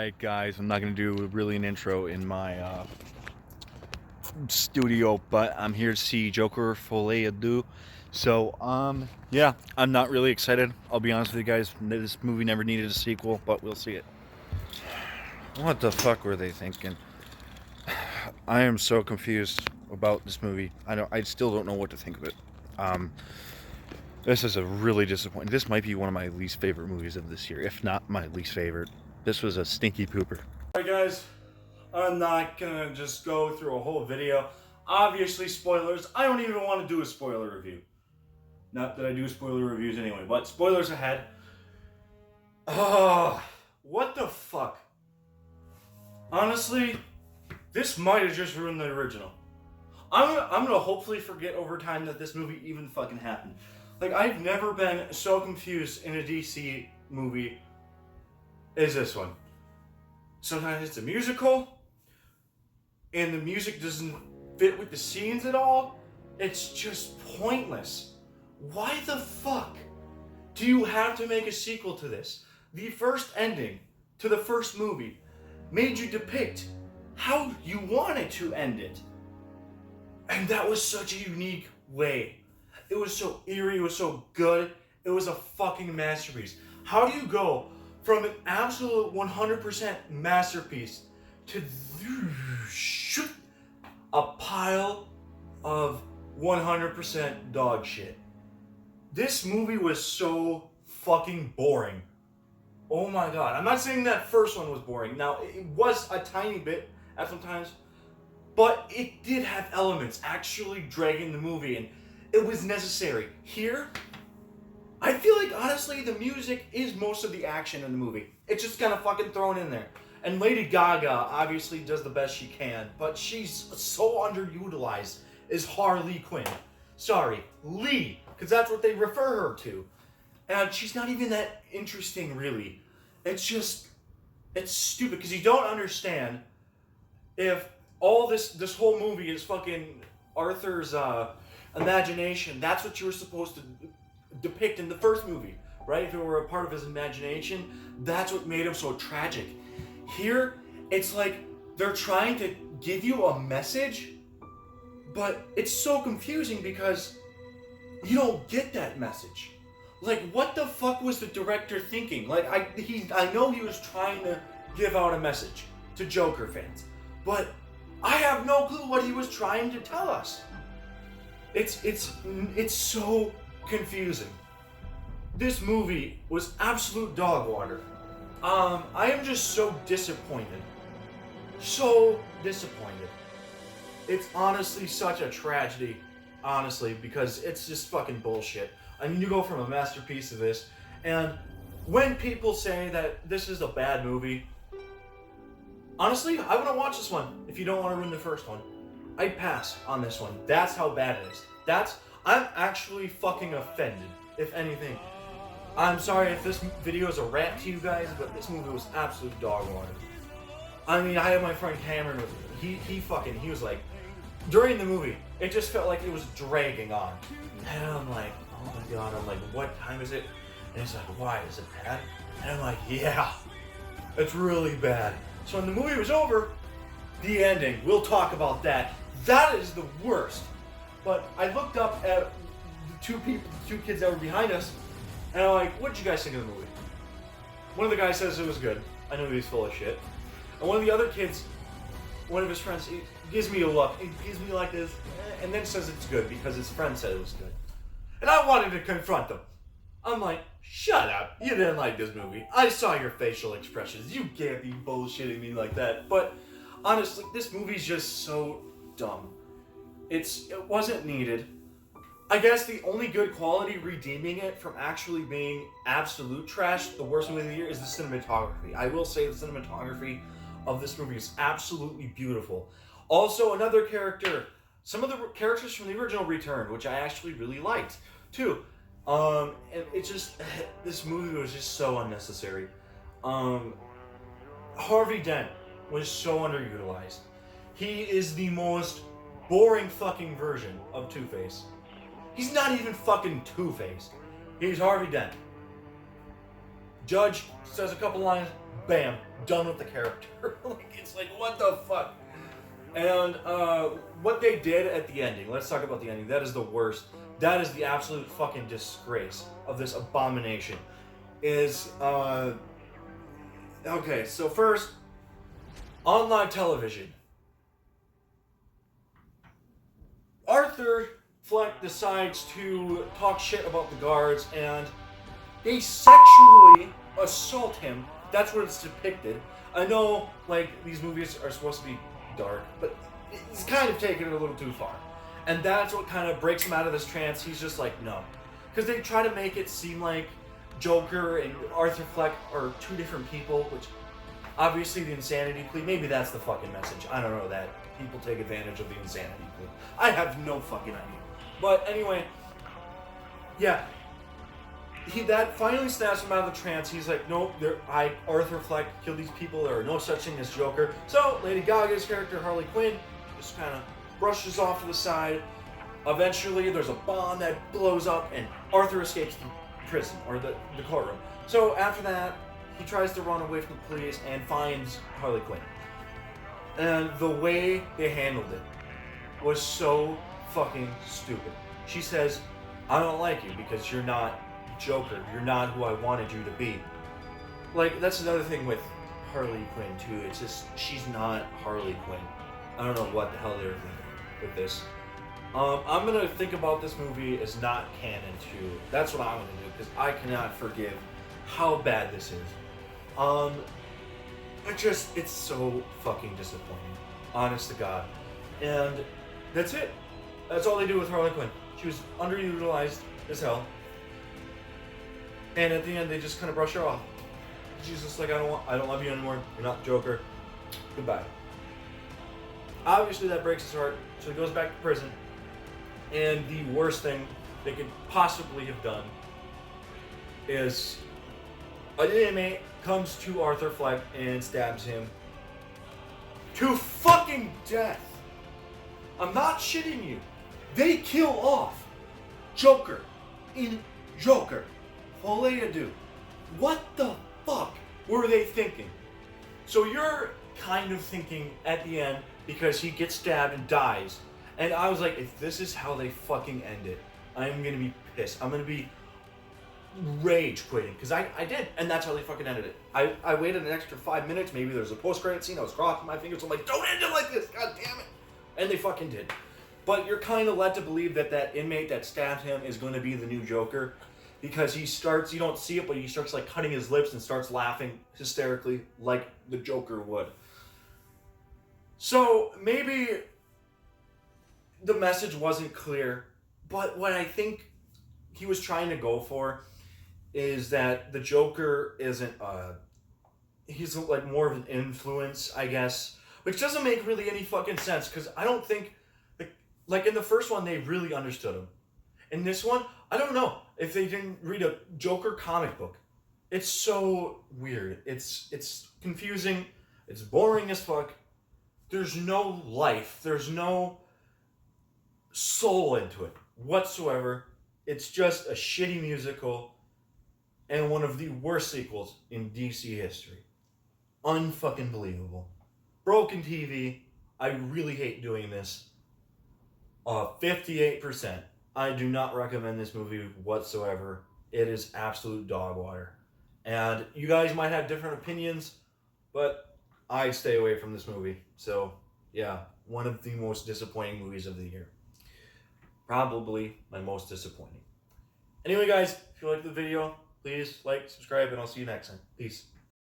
Alright guys, I'm not going to do really an intro in my studio, but I'm here to see Joker folie deux. So, yeah, I'm not really excited. I'll be honest with you guys, this movie never needed a sequel, but we'll see it. What the fuck were they thinking? I am so confused about this movie. I still don't know what to think of it. Um, this is a really disappointing. This might be one of my least favorite movies of this year, if not my least favorite. This was a stinky pooper. Alright guys, I'm not gonna just go through a whole video. Obviously spoilers. I don't even want to do a spoiler review. Not that I do spoiler reviews anyway, but spoilers ahead. What the fuck? Honestly, this might have just ruined the original. I'm gonna hopefully forget over time that this movie even fucking happened. Like, I've never been so confused in a DC movie as this one. Sometimes it's a musical, and the music doesn't fit with the scenes at all. It's just pointless. Why the fuck do you have to make a sequel to this? The first ending to the first movie made you depict how you wanted to end it. And that was such a unique way. It was so eerie, it was so good, it was a fucking masterpiece. How do you go from an absolute 100% masterpiece to a pile of 100% dog shit? This movie was so fucking boring. Oh my god. I'm not saying that first one was boring. Now, it was a tiny bit at some times, but it did have elements actually dragging the movie, and it was necessary. Here, I feel like, honestly, the music is most of the action in the movie. It's just kind of fucking thrown in there. And Lady Gaga obviously does the best she can, but she's so underutilized as Harley Quinn. Sorry, Lee, because that's what they refer her to. And she's not even that interesting, really. It's stupid, because you don't understand if all this whole movie is fucking Arthur's imagination. That's what you were supposed to depict in the first movie, right? If it were a part of his imagination, that's what made him so tragic. Here, it's like they're trying to give you a message, but it's so confusing because you don't get that message. Like, what the fuck was the director thinking? Like, I know he was trying to give out a message to Joker fans, but I have no clue what he was trying to tell us. It's so confusing. This movie was absolute dog water. I am just so disappointed. So disappointed. It's honestly such a tragedy, honestly, because it's just fucking bullshit. I mean, you go from a masterpiece to this, and when people say that this is a bad movie, honestly, I wouldn't watch this one if you don't want to ruin the first one. I'd pass on this one. That's how bad it is. I'm actually fucking offended, if anything. I'm sorry if this video is a rant to you guys, but this movie was absolute dog water. I mean, I had my friend Cameron with me. He was like, during the movie, it just felt like it was dragging on. And I'm like, oh my god, what time is it? And he's like, why, is it bad? And I'm like, yeah, it's really bad. So when the movie was over, the ending, we'll talk about that. That is the worst. But I looked up at the two kids that were behind us, and I'm like, what did you guys think of the movie? One of the guys says it was good. I know he's full of shit. And one of the other kids, one of his friends, he gives me a look. He gives me like this, and then says it's good because his friend said it was good. And I wanted to confront them. I'm like, shut up. You didn't like this movie. I saw your facial expressions. You can't be bullshitting me like that. But honestly, this movie's just so dumb. It wasn't needed. I guess the only good quality redeeming it from actually being absolute trash, the worst movie of the year, is the cinematography. I will say the cinematography of this movie is absolutely beautiful. Also, another character, some of the characters from the original returned, which I actually really liked, too. And it just, this movie was just so unnecessary. Harvey Dent was so underutilized. He is the most boring fucking version of Two-Face. He's not even fucking Two-Face. He's Harvey Dent. Judge says a couple lines, bam, done with the character. Like, it's like, what the fuck? And what they did at the ending, let's talk about the ending. That is the worst. That is the absolute fucking disgrace of this abomination. Is, okay, so first, on live television, Arthur Fleck decides to talk shit about the guards, and they sexually assault him. That's what it's depicted. I know, like, these movies are supposed to be dark, but he's kind of taking it a little too far. And that's what kind of breaks him out of this trance. He's just like, no. Because they try to make it seem like Joker and Arthur Fleck are two different people, which obviously the insanity plea, maybe that's the fucking message. I don't know that. People take advantage of the insanity plea. I have no fucking idea. But anyway, yeah. That finally snaps him out of the trance. He's like, nope, Arthur Fleck killed these people. There are no such thing as Joker. So Lady Gaga's character, Harley Quinn, just kind of brushes off to the side. Eventually, there's a bomb that blows up, and Arthur escapes the prison, or the courtroom. So after that, he tries to run away from the police and finds Harley Quinn. And the way they handled it was so fucking stupid. She says, I don't like you because you're not Joker. You're not who I wanted you to be. Like, that's another thing with Harley Quinn, too. It's just, she's not Harley Quinn. I don't know what the hell they're thinking with this. I'm going to think about this movie as not canon, too. That's what I'm going to do, because I cannot forgive how bad this is. It's so fucking disappointing. Honest to God. And that's it. That's all they do with Harley Quinn. She was underutilized as hell. And at the end, they just kind of brush her off. She's just like, I don't love you anymore. You're not Joker. Goodbye. Obviously, that breaks his heart. So he goes back to prison. And the worst thing they could possibly have done is an inmate comes to Arthur Fleck and stabs him to fucking death. I'm not shitting you. They kill off Joker in Joker. Folie deux. What the fuck were they thinking? So you're kind of thinking at the end, because he gets stabbed and dies. And I was like, if this is how they fucking end it, I'm gonna be pissed. I'm gonna be rage quitting. Because I did. And that's how they fucking ended it. I waited an extra 5 minutes. Maybe there's a post-credit scene. I was crossing my fingers. I'm like, don't end it like this. God damn it. And they fucking did. But you're kind of led to believe that that inmate that stabbed him is going to be the new Joker. Because he starts, you don't see it, but he starts like cutting his lips and starts laughing hysterically like the Joker would. So maybe the message wasn't clear, but what I think he was trying to go for is that the Joker isn't, he's like more of an influence, I guess, which doesn't make really any fucking sense, because I don't think, like in the first one, they really understood him. In this one, I don't know if they didn't read a Joker comic book. It's so weird. It's confusing. It's boring as fuck. There's no life. There's no soul into it whatsoever. It's just a shitty musical and one of the worst sequels in DC history. Unfucking believable. Broken TV. I really hate doing this. 58%. I do not recommend this movie whatsoever. It is absolute dog water. And you guys might have different opinions, but I'd stay away from this movie. So, yeah, one of the most disappointing movies of the year. Probably my most disappointing. Anyway, guys, if you liked the video, please like, subscribe, and I'll see you next time. Peace.